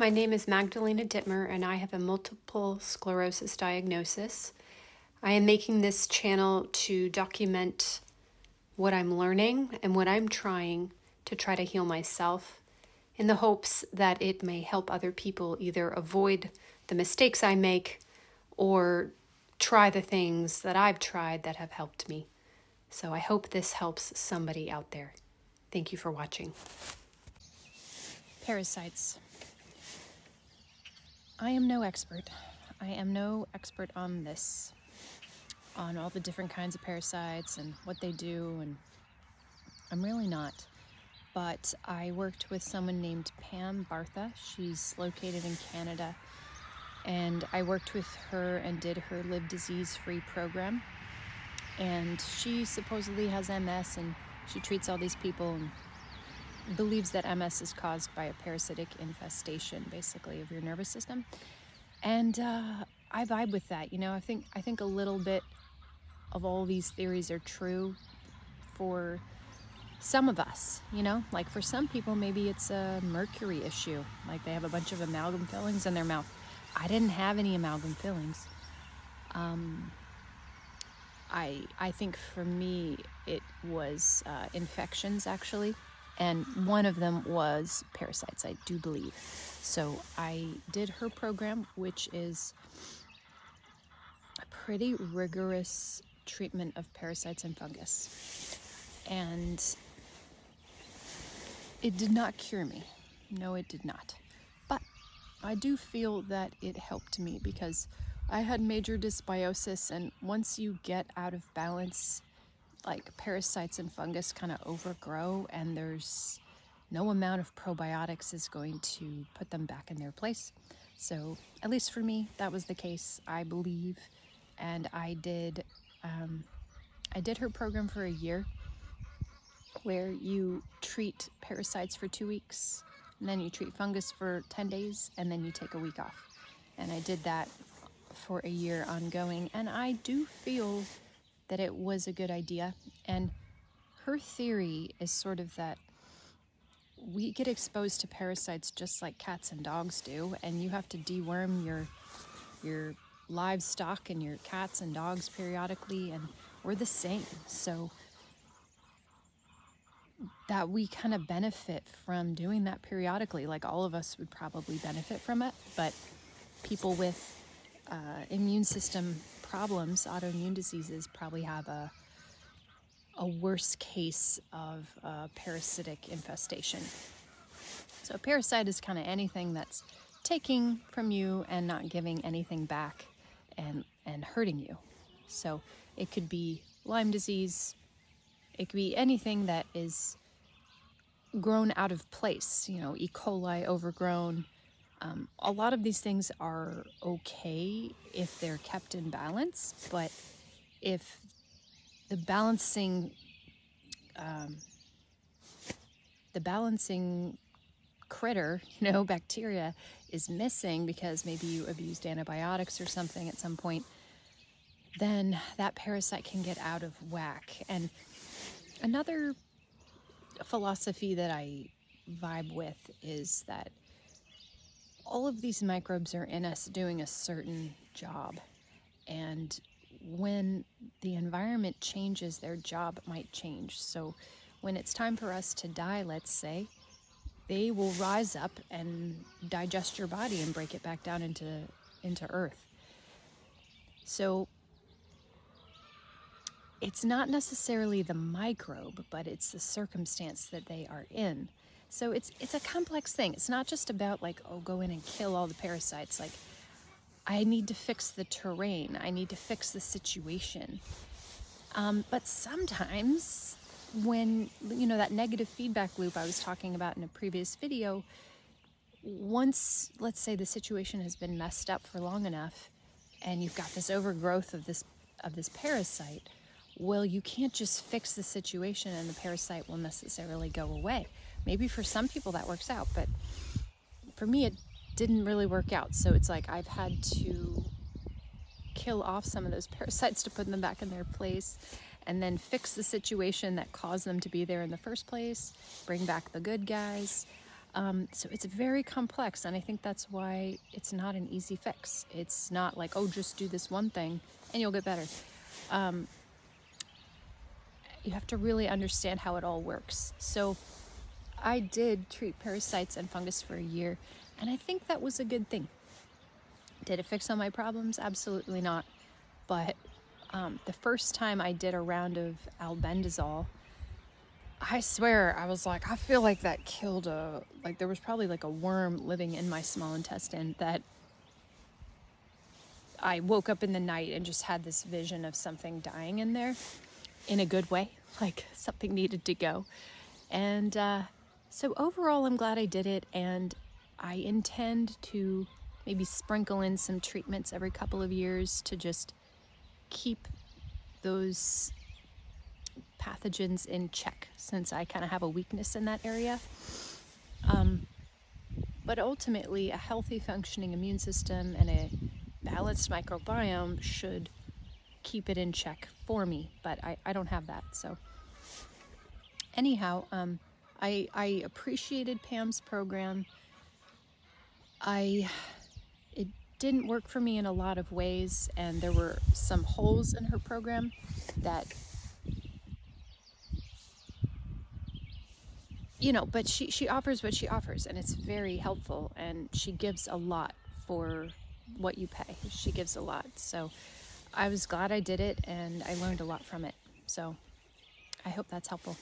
My name is Magdalena Dittmer, and I have a multiple sclerosis diagnosis. I am making this channel to document what I'm learning and what I'm trying to try to heal myself, in the hopes that it may help other people either avoid the mistakes I make or try the things that I've tried that have helped me. So I hope this helps somebody out there. Thank you for watching. Parasites. I am no expert. I am no expert on this, on all the different kinds of parasites and what they do, and I'm really not. But I worked with someone named Pam Bartha. She's located in Canada, and I worked with her and did her Live Disease-Free program. And she supposedly has MS, and she treats all these people and believes that MS is caused by a parasitic infestation, basically, of your nervous system. And I vibe with that. You know, I think a little bit of all these theories are true for some of us, you know? Like for some people, maybe it's a mercury issue. Like they have a bunch of amalgam fillings in their mouth. I didn't have any amalgam fillings. I think for me, it was infections, actually. And one of them was parasites, I do believe. So I did her program, which is a pretty rigorous treatment of parasites and fungus. And it did not cure me. No, it did not. But I do feel that it helped me because I had major dysbiosis, and once you get out of balance, like parasites and fungus kind of overgrow, and there's no amount of probiotics is going to put them back in their place. So at least for me, that was the case, I believe. And I did her program for a year, where you treat parasites for 2 weeks, and then you treat fungus for 10 days, and then you take a week off. And I did that for a year ongoing, and I do feel that it was a good idea. And her theory is sort of that we get exposed to parasites just like cats and dogs do, and you have to deworm your livestock and your cats and dogs periodically, and we're the same. So that we kind of benefit from doing that periodically. Like all of us would probably benefit from it, but people with immune system problems, autoimmune diseases, probably have a worse case of parasitic infestation. So a parasite is kind of anything that's taking from you and not giving anything back, and hurting you. So it could be Lyme disease, it could be anything that is grown out of place, you know, E. coli overgrown. A lot of these things are okay if they're kept in balance, but if the balancing critter, you know, bacteria, is missing because maybe you abused antibiotics or something at some point, then that parasite can get out of whack. And another philosophy that I vibe with is that all of these microbes are in us doing a certain job, and when the environment changes, their job might change. So when it's time for us to die, let's say, they will rise up and digest your body and break it back down into earth. So it's not necessarily the microbe, but it's the circumstance that they are in. So it's a complex thing. It's not just about like, oh, go in and kill all the parasites. Like, I need to fix the terrain. I need to fix the situation. But sometimes when, you know, that negative feedback loop I was talking about in a previous video, once, let's say, the situation has been messed up for long enough and you've got this overgrowth of this parasite, well, you can't just fix the situation and the parasite will necessarily go away. Maybe for some people that works out, but for me it didn't really work out. So it's like I've had to kill off some of those parasites to put them back in their place, and then fix the situation that caused them to be there in the first place, bring back the good guys. So it's very complex, and I think that's why it's not an easy fix. It's not like, oh, just do this one thing and you'll get better. You have to really understand how it all works. So I did treat parasites and fungus for a year, and I think that was a good thing. Did it fix all my problems? Absolutely not. But the first time I did a round of albendazole, I swear, I was like, I feel like that killed there was probably like a worm living in my small intestine that I woke up in the night and just had this vision of something dying in there in a good way, like something needed to go. And so overall, I'm glad I did it, and I intend to maybe sprinkle in some treatments every couple of years to just keep those pathogens in check, since I kind of have a weakness in that area. But ultimately, a healthy functioning immune system and a balanced microbiome should keep it in check for me, but I don't have that. So anyhow, I appreciated Pam's program. It didn't work for me in a lot of ways, and there were some holes in her program that, but she offers what she offers, and it's very helpful, and she gives a lot for what you pay. She gives a lot. So I was glad I did it, and I learned a lot from it. So I hope that's helpful.